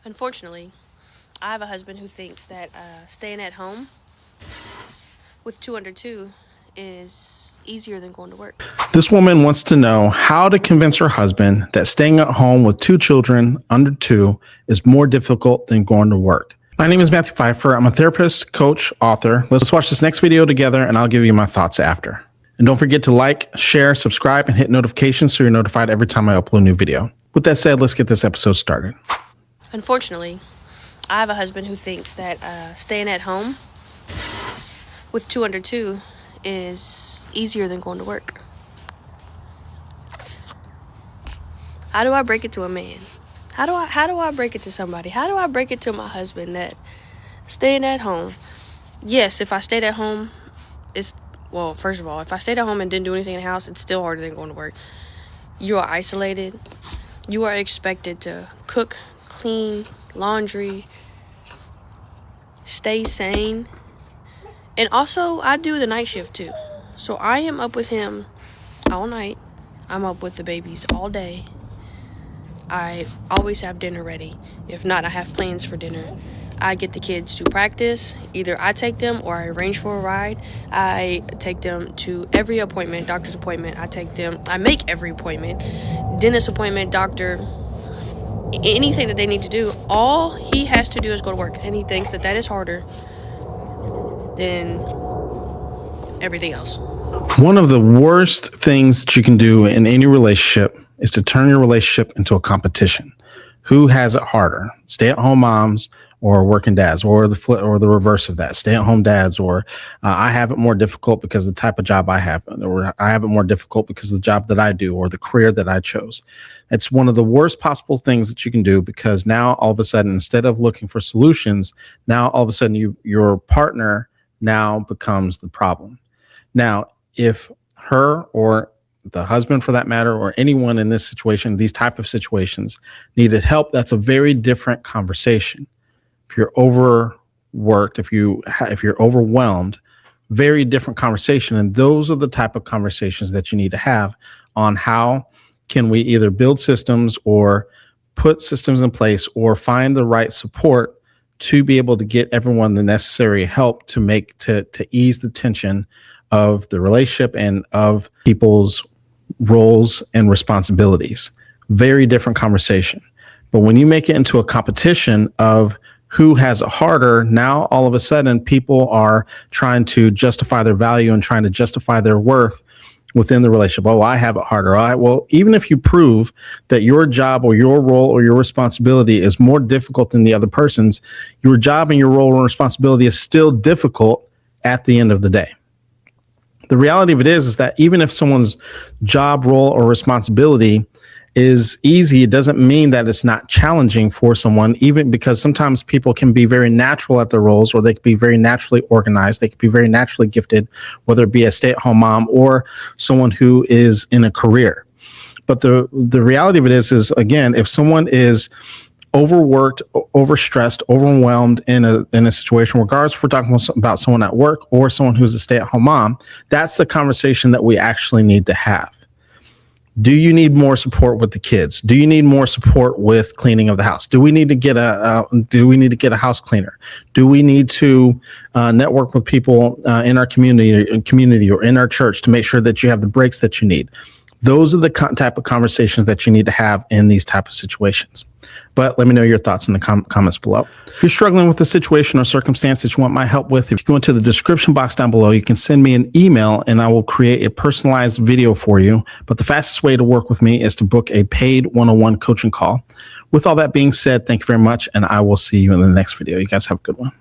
Unfortunately, I have a husband who thinks that staying at home with two under two is easier than going to work. This woman wants to know how to convince her husband that staying at home with two children under two is more difficult than going to work. My name is Matthew Pfeiffer. I'm a therapist, coach, author. Let's watch this next video together and I'll give you my thoughts after. And don't forget to like, share, subscribe, and hit notifications so you're notified every time I upload a new video. With that said, let's get this episode started. Unfortunately, I have a husband who thinks that staying at home with two under two is easier than going to work. How do I break it to a man? How do I break it to somebody? How do I break it to my husband that staying at home, yes, if I stayed at home, first of all, if I stayed at home and didn't do anything in the house, it's still harder than going to work. You are isolated. You are expected to cook, clean, laundry, stay sane. And also, I do the night shift too. So I am up with him all night. I'm up with the babies all day. I always have dinner ready. If not, I have plans for dinner. I get the kids to practice. Either I take them or I arrange for a ride. I take them to every appointment, doctor's appointment. I make every appointment, dentist appointment, doctor, anything that they need to do. All he has to do is go to work. And he thinks that is harder than everything else. One of the worst things that you can do in any relationship is to turn your relationship into a competition. Who has it harder? Stay-at-home moms or working dads, or the reverse of that, stay-at-home dads, or I have it more difficult because of the type of job I have, or I have it more difficult because of the job that I do or the career that I chose. It's one of the worst possible things that you can do, because now all of a sudden, instead of looking for solutions, now all of a sudden your partner now becomes the problem. Now, if her or the husband, for that matter, or anyone in this situation, these type of situations, needed help, that's a very different conversation. If you're overworked, if you're overwhelmed, very different conversation. And those are the type of conversations that you need to have on how can we either build systems or put systems in place or find the right support to be able to get everyone the necessary help to ease the tension of the relationship and of people's roles and responsibilities. Very different conversation. But when you make it into a competition of who has it harder, now all of a sudden people are trying to justify their value and trying to justify their worth within the relationship. Oh, I have it harder. All right. Well, even if you prove that your job or your role or your responsibility is more difficult than the other person's, your job and your role and responsibility is still difficult at the end of the day. The reality of it is that even if someone's job, role, or responsibility is easy, it doesn't mean that it's not challenging for someone, even because sometimes people can be very natural at their roles, or they can be very naturally organized. They can be very naturally gifted, whether it be a stay-at-home mom or someone who is in a career. But the reality of it is again, if someone is overworked, overstressed, overwhelmed in a situation, regardless if we're talking about someone at work or someone who's a stay-at-home mom, that's the conversation that we actually need to have. Do you need more support with the kids? Do you need more support with cleaning of the house? Do we need to get a house cleaner? Do we need to network with people in our community or in our church to make sure that you have the breaks that you need? Those are the type of conversations that you need to have in these type of situations. But let me know your thoughts in the comments below. If you're struggling with a situation or circumstance that you want my help with, if you go into the description box down below, you can send me an email and I will create a personalized video for you. But the fastest way to work with me is to book a paid one-on-one coaching call. With all that being said, thank you very much, and I will see you in the next video. You guys have a good one.